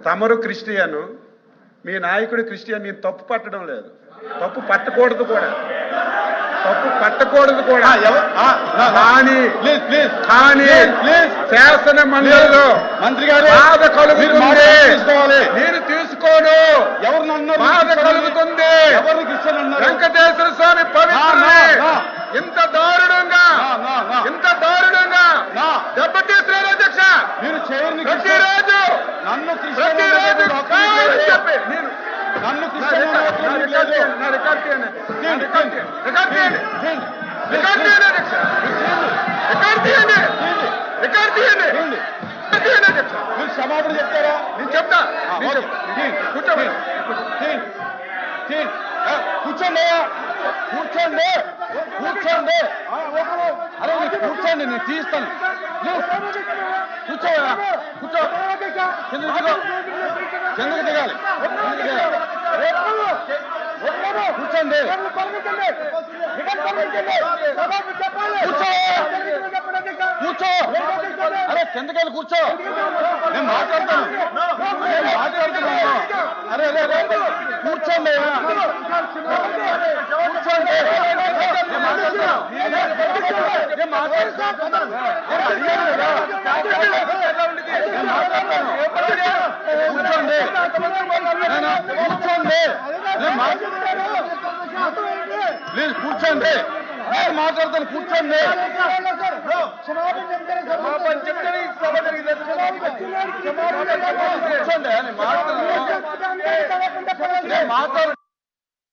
తమరు క్రిస్టియన్, మీ నాయకుడు క్రిస్టియన్. నేను తప్పు పట్టడం లేదు, తప్పు పట్టకూడదు కూడా, తప్పు పట్టకూడదు కూడా. కానీ శాసన మండలిలో మంత్రి గారు బాధ కలుగుతుంది, నేను తీసుకోను. బాధ కలుగుతుంది. వెంకటేశ్వర స్వామి పవిత్రుని ఇంత దారుణంగా దెబ్బతీస్తున్నారు అధ్యక్ష. మీరు ప్రతిరోజు నన్ను మీరు క్షమాపణ చెప్తారా? నేను చెప్తా. కూర్చోండి, కూర్చోండి, కూర్చోండి, కూర్చోండి. అరే కూర్చోండి, నేను తీస్తాను. కూర్చో, కూర్చో. కిందకి దిగాలి. కూర్చోండి, కూర్చో. అరే కిందకెళ్ళి కూర్చో, నేను మాట్లాడుతాను. అరే అరే కూర్చోండి, కూర్చోండి. కూర్చోండి, కూర్చోండి. ప్లీజ్ కూర్చోండి, నేను మాట్లాడతాను. కూర్చోండి. కూర్చోండి, నేను మాట్లాడతాను.